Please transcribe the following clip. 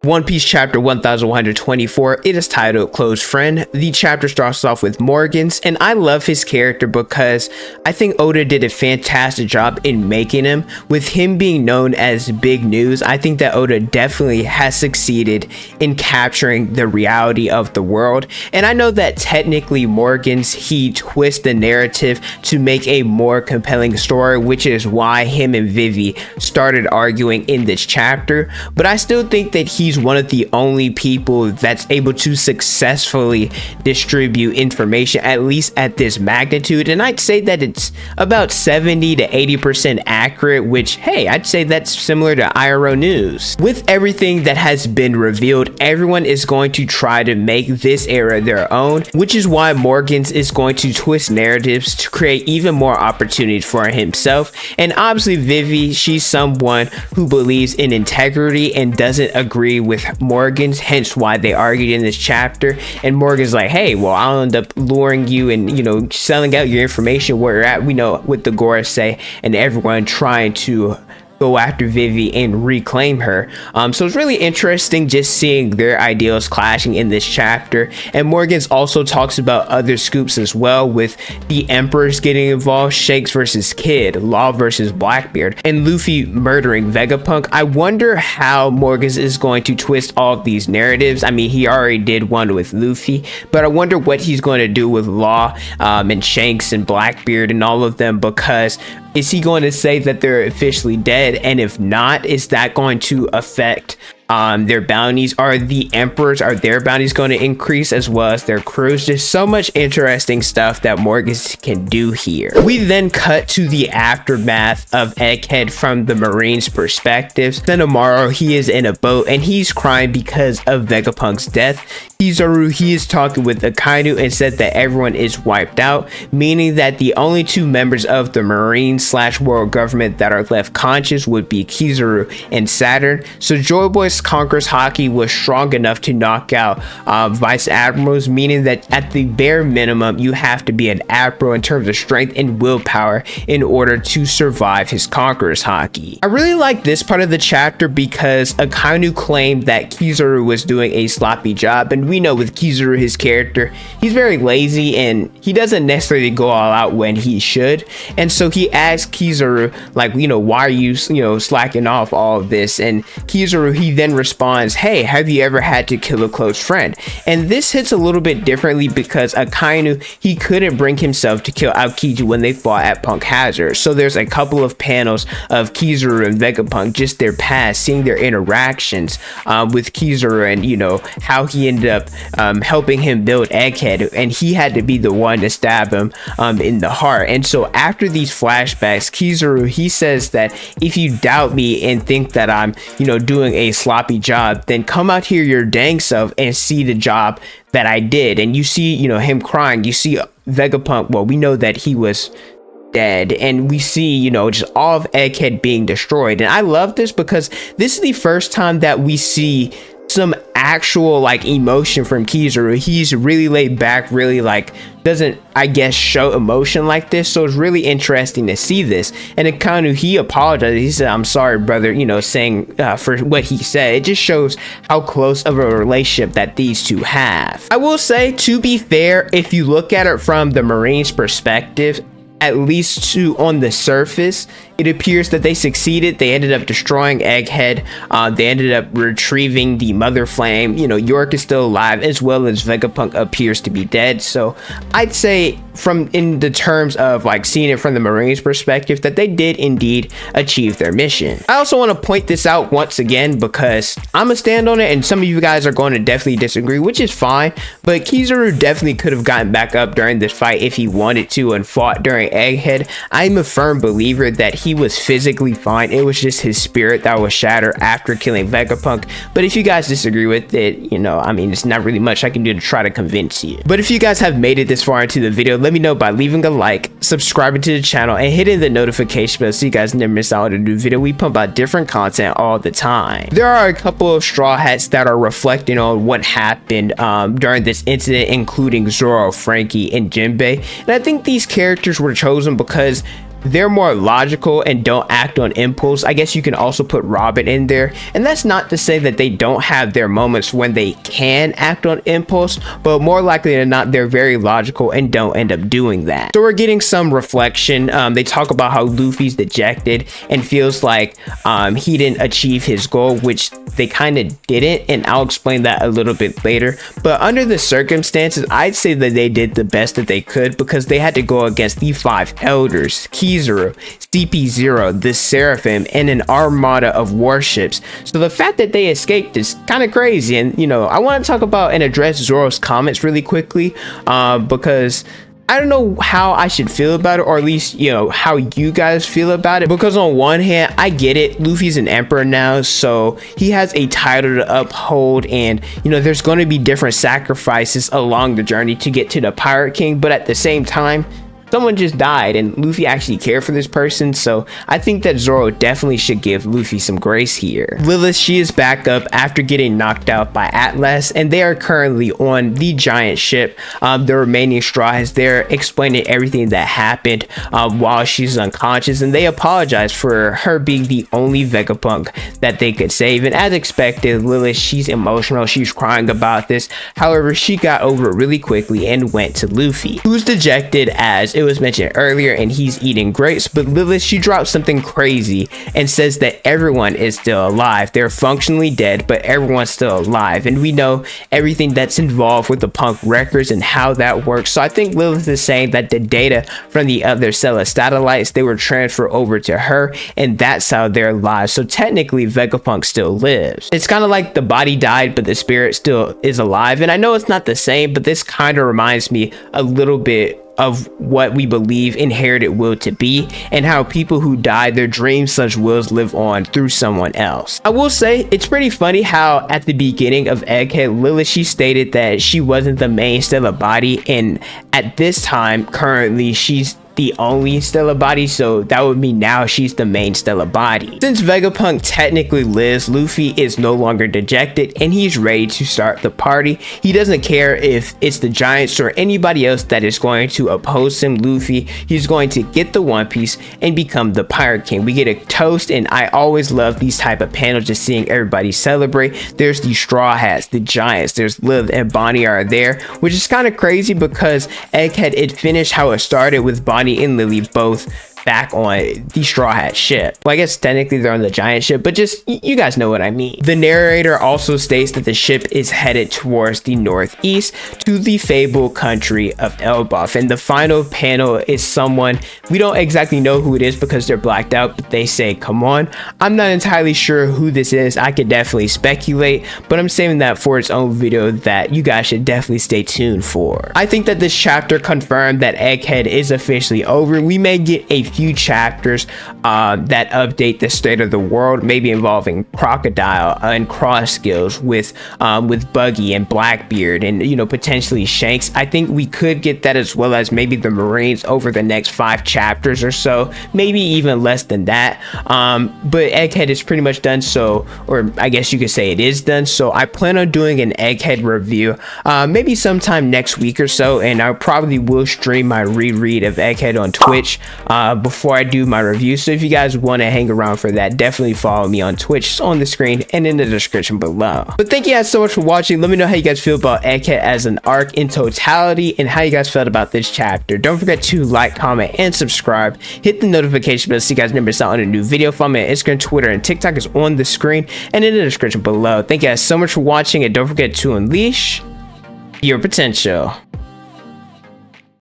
One Piece chapter 1124, it is titled Close Friend. The chapter starts off with Morgans, and I love his character because I think Oda did a fantastic job in making him. With him being known as big news, I think that Oda definitely has succeeded in capturing the reality of the world. And I know that technically Morgans, he twists the narrative to make a more compelling story, which is why him and Vivi started arguing in this chapter. But I still think that he's one of the only people that's able to successfully distribute information, at least at this magnitude. And I'd say that it's about 70 to 80% accurate, which, hey, I'd say that's similar to IRO news. With everything that has been revealed, everyone is going to try to make this era their own, which is why Morgans is going to twist narratives to create even more opportunities for himself. And obviously Vivi, she's someone who believes in integrity and doesn't agree with Morgans, hence why they argued in this chapter. And Morgan's like, hey, well, I'll end up luring you and, you know, selling out your information where you're at. We know what the Gora say, and everyone trying to go after Vivi and reclaim her. So it's really interesting just seeing their ideals clashing in this chapter. And Morgans also talks about other scoops as well, with the Emperors getting involved, Shanks versus Kid, Law versus Blackbeard, and Luffy murdering Vegapunk. I wonder how Morgans is going to twist all of these narratives. I mean, he already did one with Luffy, but I wonder what he's going to do with Law and Shanks and Blackbeard and all of them, because is he going to say that they're officially dead? And if not, is that going to affect their bounties? Are the Emperors, are their bounties going to increase as well as their crews? Just so much interesting stuff that Morgans can do here. We then cut to the aftermath of Egghead from the Marines' perspective. Senamaru, he is in a boat and he's crying because of Vegapunk's death. Kizaru, he is talking with Akainu and said that everyone is wiped out, meaning that the only two members of the Marine/world government that are left conscious would be Kizaru and Saturn. So Joy Boy's Conqueror's Haki was strong enough to knock out vice admirals, meaning that at the bare minimum you have to be an admiral in terms of strength and willpower in order to survive his Conqueror's Haki. I really like this part of the chapter because Akainu claimed that Kizaru was doing a sloppy job, and we know with Kizaru, his character, he's very lazy and he doesn't necessarily go all out when he should. And so he asked Kizaru, like, you know, why are you slacking off all of this? And Kizaru, he then responds, hey, have you ever had to kill a close friend? And this hits a little bit differently because Akainu, he couldn't bring himself to kill Aokiji when they fought at Punk Hazard. So there's a couple of panels of Kizaru and Vegapunk, just their past, seeing their interactions with Kizaru, and, you know, how he ended up helping him build Egghead, and he had to be the one to stab him in the heart. And so after these flashbacks, Kizaru, he says that if you doubt me and think that I'm, you know, doing a sloppy job, then come out here your dang self and see the job that I did. And you see, you know, him crying, you see Vegapunk, well, we know that he was dead, and we see, you know, just all of Egghead being destroyed. And I love this because this is the first time that we see some actual like emotion from Kizaru. He's really laid back, really like doesn't, I guess, show emotion like this. So it's really interesting to see this. And Akainu, he apologized. He said, I'm sorry, brother, you know, saying for what he said. It just shows how close of a relationship that these two have. I will say, to be fair, if you look at it from the Marines' perspective, at least on the surface, it appears that they succeeded. They ended up destroying Egghead. They ended up retrieving the Mother Flame. You know, York is still alive, as well as Vegapunk appears to be dead. So I'd say, from in the terms of like seeing it from the Marines' perspective, that they did indeed achieve their mission. I also want to point this out once again because I'm a stand on it, and some of you guys are going to definitely disagree, which is fine. But Kizaru definitely could have gotten back up during this fight if he wanted to and fought during Egghead. I'm a firm believer that he was physically fine. It was just his spirit that was shattered after killing Vegapunk. But if you guys disagree with it, you know, I mean, it's not really much I can do to try to convince you. But if you guys have made it this far into the video, let me know by leaving a like, subscribing to the channel, and hitting the notification bell so you guys never miss out on a new video. We pump out different content all the time. There are a couple of Straw Hats that are reflecting on what happened during this incident, including Zoro, Frankie, and Jinbei. And I think these characters were chosen because they're more logical and don't act on impulse. I guess you can also put Robin in there, and that's not to say that they don't have their moments when they can act on impulse, but more likely than not, they're very logical and don't end up doing that. So we're getting some reflection. They talk about how Luffy's dejected and feels like he didn't achieve his goal, which they kind of didn't, and I'll explain that a little bit later. But under the circumstances, I'd say that they did the best that they could, because they had to go against the 5 elders, Kizaru, CP0, the Seraphim, and an armada of warships. So the fact that they escaped is kind of crazy. And I want to talk about and address Zoro's comments really quickly, because I don't know how I should feel about it, or at least, how you guys feel about it. Because on one hand, I get it. Luffy's an emperor now, so he has a title to uphold, and, there's going to be different sacrifices along the journey to get to the Pirate King. But at the same time, someone just died, and Luffy actually cared for this person, so I think that Zoro definitely should give Luffy some grace here. Lilith, she is back up after getting knocked out by Atlas, and they are currently on the giant ship. The remaining Straw is there explaining everything that happened while she's unconscious, and they apologize for her being the only Vegapunk that they could save. And as expected, Lilith, she's emotional, she's crying about this. However, she got over it really quickly and went to Luffy, who's dejected as it was mentioned earlier, and he's eating grapes. But Lilith, she drops something crazy and says that everyone is still alive. They're functionally dead, but everyone's still alive, and we know everything that's involved with the Punk records and how that works. So I think Lilith is saying that the data from the other satellites, they were transferred over to her, and that's how they're alive. So technically Vegapunk still lives. It's kind of like the body died but the spirit still is alive, and I know it's not the same, but this kind of reminds me a little bit of what we believe inherited will to be, and how people who die, their dreams such wills live on through someone else. I will say it's pretty funny how at the beginning of Egghead, Lilith, she stated that she wasn't the main Stella body, and at this time currently she's the only Stella body, so that would mean now she's the main Stella body. Since Vegapunk technically lives, Luffy is no longer dejected, and he's ready to start the party. He doesn't care if it's the Giants or anybody else that is going to oppose him. Luffy, he's going to get the One Piece and become the Pirate King. We get a toast, and I always love these type of panels, just seeing everybody celebrate. There's the Straw Hats, the Giants, there's Lilith and Bonnie are there, which is kind of crazy because Egghead, it finished how it started with Bonnie and Lily both back on the Straw Hat ship. Well, I guess technically they're on the giant ship, but just you guys know what I mean. The narrator also states that the ship is headed towards the northeast to the fabled country of Elbaf, and the final panel is someone we don't exactly know who it is because they're blacked out, but they say come on. I'm not entirely sure who this is. I could definitely speculate, but I'm saving that for its own video that you guys should definitely stay tuned for. I think that this chapter confirmed that Egghead is officially over. We may get a few chapters that update the state of the world, maybe involving Crocodile and Cross Skills with Buggy and Blackbeard, and potentially Shanks. I think we could get that, as well as maybe the Marines over the next 5 chapters or so, maybe even less than that. But Egghead is pretty much done, so, or I guess you could say it is done. So I plan on doing an Egghead review maybe sometime next week or so, and I probably will stream my reread of Egghead on Twitch before I do my review. So if you guys want to hang around for that, definitely follow me on Twitch. It's on the screen and in the description below. But thank you guys so much for watching. Let me know how you guys feel about Egghead as an arc in totality, and how you guys felt about this chapter. Don't forget to like, comment, and subscribe. Hit the notification bell so you guys never miss out on a new video. Follow me on Instagram, Twitter, and TikTok is on the screen and in the description below. Thank you guys so much for watching, and don't forget to unleash your potential.